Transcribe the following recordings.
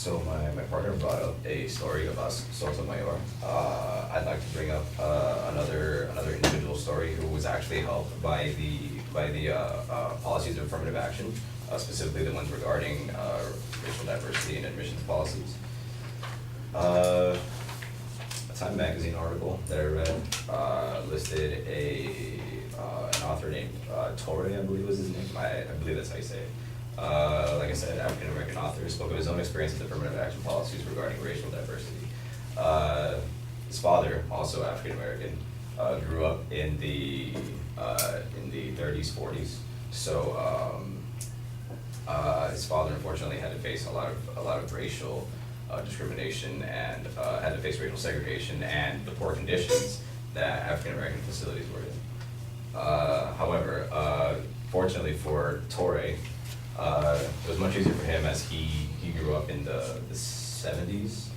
So my partner brought up a story about Sotomayor. I'd like to bring up another individual story who was actually helped by the policies of affirmative action, specifically the ones regarding racial diversity and admissions policies. A Time magazine article that I read listed an author named Torre, I believe was his name. I believe that's how you say it. Like I said, African American author, spoke of his own experience with affirmative action policies regarding racial diversity. His father, also African American, grew up in the 30s, 40s. So his father unfortunately had to face a lot of racial discrimination and had to face racial segregation and the poor conditions that African American facilities were in. However, fortunately for Torre, it was much easier for him as he grew up in the 70s,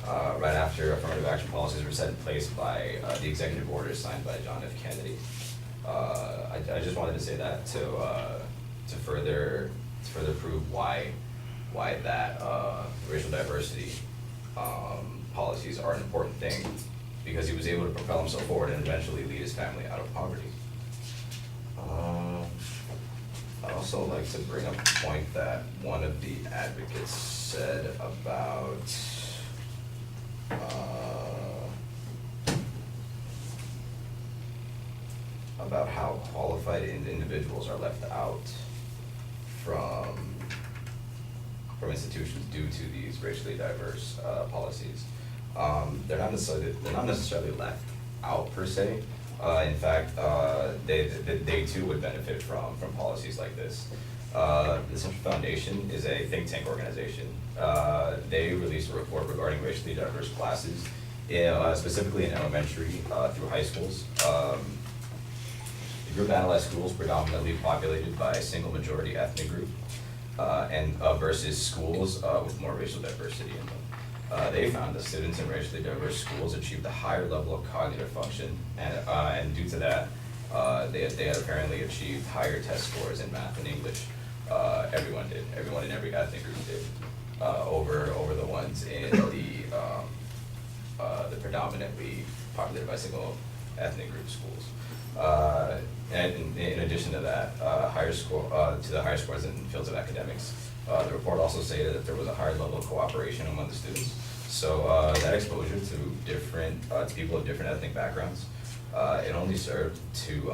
right after affirmative action policies were set in place by the executive orders signed by John F. Kennedy. I just wanted to say that to further prove why that racial diversity policies are an important thing, because he was able to propel himself forward and eventually lead his family out of poverty. I'd also like to bring up a point that one of the advocates said about how qualified individuals are left out from institutions due to these racially diverse policies. They're not necessarily left out per se. In fact, they too would benefit from policies like this. The Central Foundation is a think tank organization. They released a report regarding racially diverse classes, specifically in elementary through high schools. The group analyzed schools predominantly populated by a single majority ethnic group and versus schools with more racial diversity in them. They found that students in racially diverse schools achieved a higher level of cognitive function, and due to that, they had apparently achieved higher test scores in math and English. Everyone did. Everyone in every ethnic group did. Over the ones in the predominantly populated by single ethnic group schools. And in addition to that, the higher scores in fields of academics. The report also stated that there was a higher level of cooperation among the students. So that exposure to people of different ethnic backgrounds, it only served to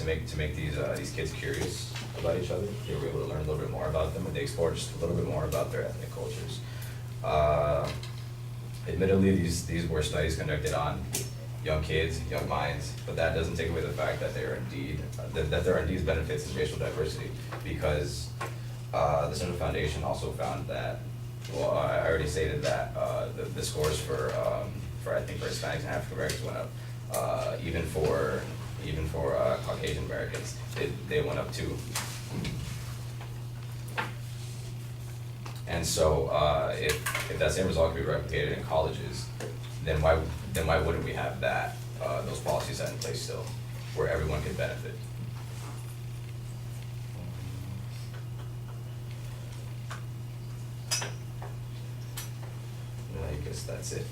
make these kids curious about each other. They were able to learn a little bit more about them, and they explored just a little bit more about their ethnic cultures. Admittedly, these were studies conducted on young kids, young minds, but that doesn't take away the fact that there are indeed benefits in racial diversity, because the Central Foundation also found that, well, I already stated that the scores for I think for Hispanics and African Americans went up. Even for Caucasian Americans, they went up too. And so if that same result could be replicated in colleges, then why wouldn't we have those policies set in place still, where everyone could benefit? I guess that's it.